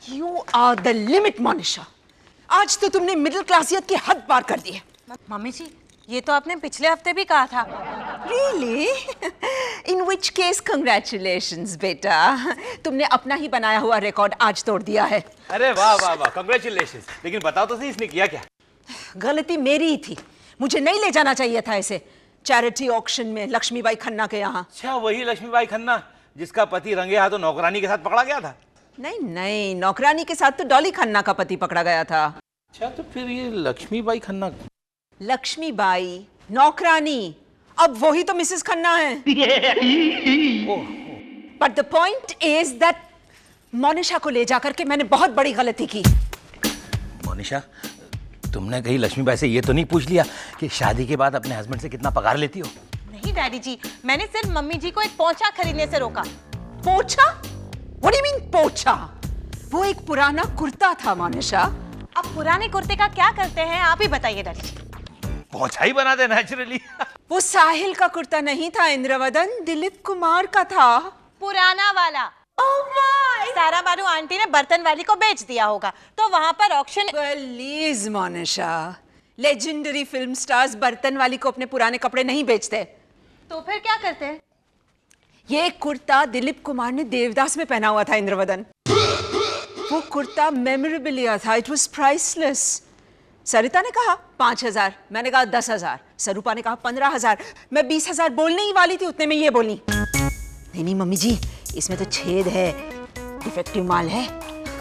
You are the limit, Monisha. आज तो तुमने मिडिल क्लासियत की हद पार कर दी है। मम्मी जी, ये तो आपने पिछले हफ्ते भी कहा था। Really? In which case, congratulations, बेटा। तुमने अपना ही बनाया हुआ रिकॉर्ड आज तोड़ दिया है। अरे वाह वाह वाह, कंग्रेचुलेशंस। लेकिन बताओ तो सही, इसने किया क्या? गलती मेरी ही थी, मुझे नहीं ले जाना चाहिए था इसे चैरिटी ऑक्शन में लक्ष्मीबाई खन्ना के यहाँ। अच्छा, वही लक्ष्मीबाई खन्ना जिसका पति रंगे हाथों नौकरानी के साथ पकड़ा गया था? नहीं नहीं, नौकरानी के साथ तो डॉली खन्ना का पति पकड़ा गया था। अच्छा, तो फिर ये लक्ष्मीबाई खन्ना? लक्ष्मीबाई, नौकरानी, अब वही तो मिसेस खन्ना है। But the point is that Monisha को ले जाकर के मैंने बहुत बड़ी गलती की। मोनिशा, तुमने कहीं लक्ष्मीबाई से ये तो नहीं पूछ लिया कि शादी के बाद अपने हस्बैंड से कितना पगार लेती हो? नहीं डैडी जी, मैंने सिर्फ मम्मी जी को एक पोंछा खरीदने से रोका। पोछा? What do you mean पोछा? वो एक पुराना कुर्ता था मोनिशा। अब पुराने कुर्ते का क्या करते हैं आप ही बताइए डैडी जी। पहुंचा ही बना दे नेचुरली। वो साहिल का कुर्ता नहीं था इंद्रवदन, दिलीप कुमार का था। पुराना वाला। सारा बानू आंटी ने बर्तन वाली को बेच दिया होगा, तो वहां पर auction. Please Monisha, legendary film stars बर्तन वाली को अपने पुराने कपड़े नहीं बेचते। तो फिर क्या करते हैं? ये कुर्ता दिलीप कुमार ने देवदास में पहना हुआ था इंद्रवदन। वो कुर्ता मेमोरेबलिया था, इट वाज प्राइसलेस। सरिता ने कहा 5,000, मैंने कहा 10,000, सरूपा ने कहा 15,000, मैं 20,000 बोलने ही वाली थी, उतने में ये बोली नहीं नहीं मम्मी जी, इसमें तो छेद है, डिफेक्टिव माल है।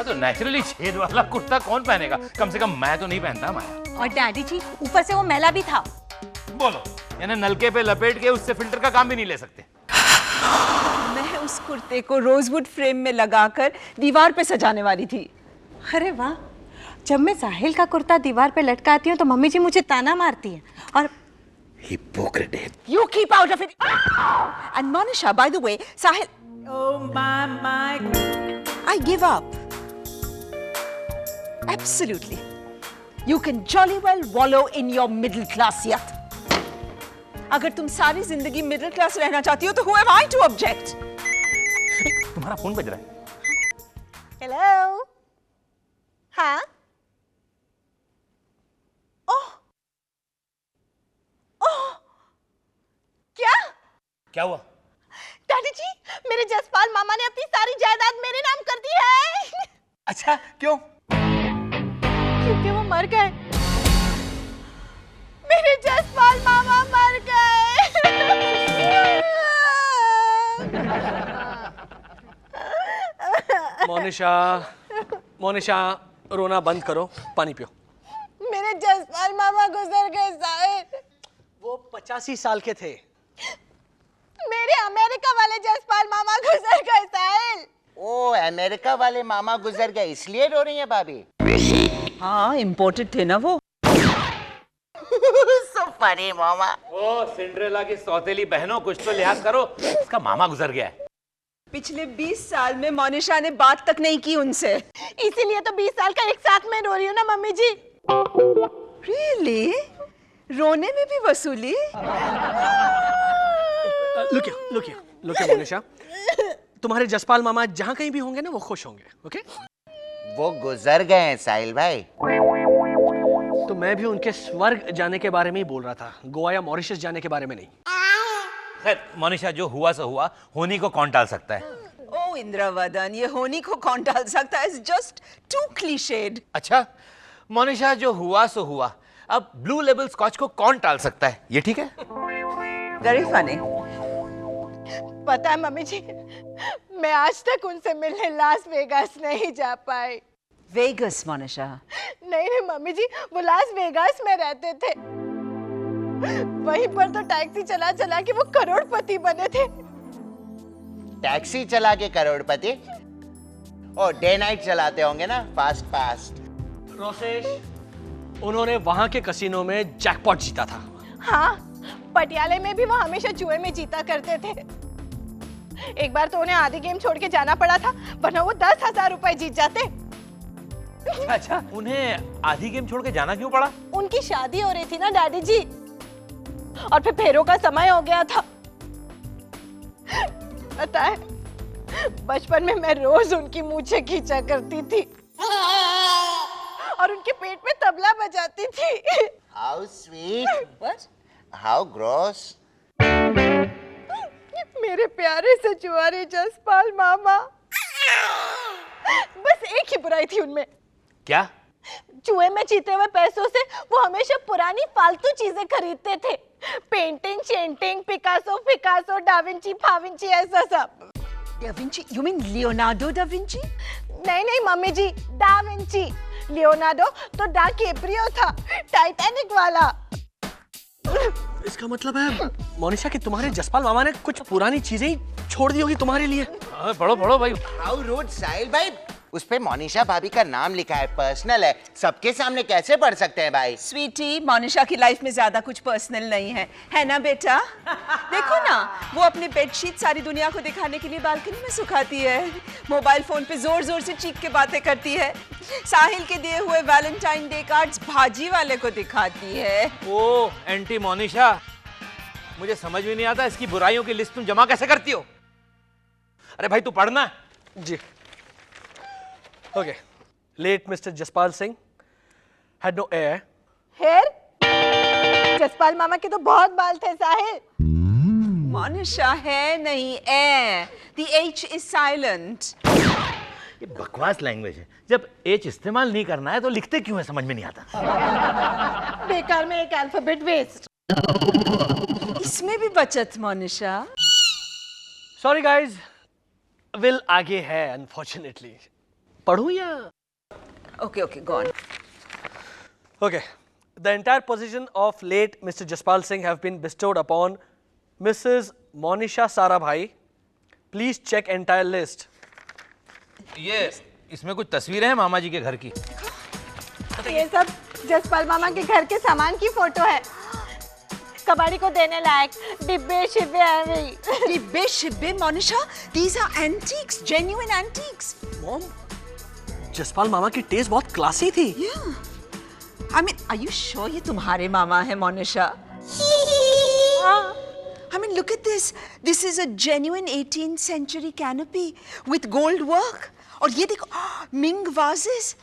तो नेचुरली छेद वाला कुर्ता कौन पहनेगा? कम से कम मैं तो नहीं पहनता माया। और डैडी जी, ऊपर से वो मैला भी था। बोलो, यानी नलके पे लपेट के उससे फिल्टर का काम भी नहीं ले सकते? मैं उस कुर्ते को रोजवुड फ्रेम में लगाकर दीवार पे सजाने वाली थी। अरे वाह, जब मैं साहिल का कुर्ता दीवार पे लटकाती हूँ तो मम्मी जी मुझे ताना मारती है। और hypocrite. You keep out of it. And Monisha, by the way, Sahil. Oh my. I give up. Absolutely. You can jolly well wallow in your middle classiyat. अगर तुम सारी जिंदगी मिडिल क्लास रहना चाहती हो तो who am I to object? तुम्हारा phone बज रहा है। हेलो। हाँ। ओह। ओह। क्या हुआ? डैडी जी, मेरे जसपाल मामा ने अपनी सारी जायदाद मेरे नाम कर दी है। अच्छा, क्यों? क्योंकि वो मर गए। मेरे जसपाल मामा मर गए। मोनिशा, रोना बंद करो, पानी पियो। मेरे जसपाल मामा गुजर गए साहिल। वो 85 साल के थे। मेरे अमेरिका वाले जसपाल मामा गुजर गए साहिल। ओ, अमेरिका वाले मामा गुजर गए इसलिए रो रही है भाभी? हाँ, इम्पोर्टेड थे ना वो। So funny, मामा। ओ सिंड्रेला की सौतेली बहनों, कुछ तो लिहाज करो, उसका मामा गुजर गया है। पिछले 20 साल में मोनिशा ने बात तक नहीं की उनसे। इसीलिए तो 20 साल का एक साथ में रो रही हूँ ना मम्मी जी। Really? रोने में भी वसूली? लुक मोनिशा, तुम्हारे जसपाल मामा जहाँ कहीं भी होंगे ना, वो खुश होंगे, ओके? वो गुजर गए हैं साहिल भाई। तो मैं भी उनके स्वर्ग जाने के बारे में ही बोल रहा था, गोवा या मॉरिशस जाने के बारे में नहीं। खैर मोनिशा, जो हुआ सो हुआ, होनी को कौन टाल सकता है? ओ इंद्रवदन, ये होनी को कौन टाल सकता है? Just to cliched. अच्छा मोनिशा, जो हुआ सो हुआ, अब ब्लू लेबल स्कॉच को कौन टाल सकता है? ये ठीक है? Very funny. पता है मम्मी जी, मैं आज तक उनसे मिलने लास वेगास नहीं जा पाई। वेगस मोनिशा? नहीं मम्मी जी, वो लास वेगास में रहते थे। वहीं पर तो टैक्सी चला चला के वो करोड़पति बने थे। टैक्सी चला के करोड़पति? ओ, डे नाइट चलाते होंगे ना, फास्ट। रोसेश, उन्होंने वहां के कसिनो में जैकपॉट जीता था। हाँ, पटियाले में भी वो हमेशा जुए में जीता करते थे। एक बार तो उन्हें आधी गेम छोड़ के जाना पड़ा था, वरना वो 10,000 रुपए जीत जाते। अच्छा, उन्हें आधी गेम छोड़ के जाना क्यों पड़ा? उनकी शादी हो रही थी ना डैडी जी, और फिर फेरों का समय हो गया था। पता है, बचपन में मैं रोज उनकी मूछें खींचा करती थी और उनके पेट में तबला बजाती थी। How sweet, how gross. मेरे प्यारे सचुआरे जसपाल मामा, बस एक ही बुराई थी उनमें। क्या? जुए में जीते हुए पैसों से वो हमेशा पुरानी फालतू चीजें खरीदते थे। पेंटिंग, शेंटिंग, पिकासो, फिकासो, डाविंची, फाविंची, ऐसा सब। Da Vinci, you mean Leonardo da Vinci? नहीं नहीं मम्मी जी, डा विंची। लियोनार्डो तो डा कैप्रियो था, टाइटैनिक वाला। इसका मतलब है मोनिशा कि तुम्हारे जसपाल मामा ने कुछ पुरानी चीजें ही छोड़ दी होगी तुम्हारे लिए। हाँ, पढ़ो पढ़ो भाई। हाउ रूड साहिल भाई, उस पे मोनिशा भाभी का नाम लिखा है, पर्सनल है, सबके सामने कैसे पढ़ सकते हैं भाई? स्वीटी, मोनिशा की लाइफ में ज्यादा कुछ पर्सनल नहीं है ना बेटा? देखो ना, वो अपनी बेडशीट सारी दुनिया को दिखाने के लिए बालकनी में सुखाती है, मोबाइल फोन पे जोर जोर से चीख के बातें करती है, साहिल के दिए हुए वैलेंटाइन डे कार्ड्स भाजी वाले को दिखाती है। ओ एंटी मोनिशा, मुझे समझ में नहीं आता इसकी बुराइयों की लिस्ट तुम जमा कैसे करती हो? अरे भाई तू पढ़ना। जी। Okay. Late Mr. Jaspal Singh had no heir. Heir? Jaspal मामा के तो बहुत बाल थे साहिल। मोनिशा है नहीं, ए। The H is silent. ये बकवास लैंग्वेज है। जब एच इस्तेमाल नहीं करना है तो लिखते क्यों है, समझ में नहीं आता। बेकार में एक अल्फाबेट वेस्ट। इसमें भी बचत मोनिशा। Sorry guys, will आगे है unfortunately. पढ़ूं या? Okay, go on. Okay. The entire position of late Mr. Jaspal Singh have been bestowed upon Mrs. Monisha Sarabhai. Please check entire list. ये इसमें कुछ तस्वीरें हैं मामा जी के घर की। ये सब जसपाल मामा के घर के सामान की फोटो है, कबाड़ी को देने लायक डिब्बे शिब्बे हैं वही। डिब्बे शिब्बे Monisha, these are antiques, genuine antiques. Mom, Jaspal मामा की टेस्ट बहुत क्लासी थी। Yeah. I mean, are you sure ये तुम्हारे मामा है Monisha? I mean, look at this. This is a genuine 18th century canopy with gold work. और ये देखो, Ming vases.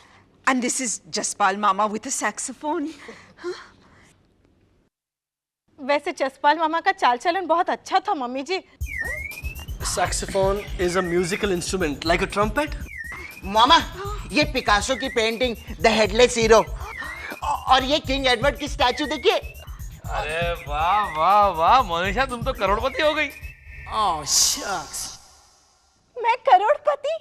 And this is Jaspal Mama with a saxophone. वैसे जसपाल मामा का चाल चलन बहुत अच्छा था mummy ji. Saxophone is a musical instrument like a trumpet. मामा, ये पिकासो की पेंटिंग द हेडलेस हीरो और ये किंग एडवर्ड की स्टैचू देखिए। अरे वाह वाह वाह मोनिशा, तुम तो करोड़पति हो गई। Oh shucks. मैं करोड़पति?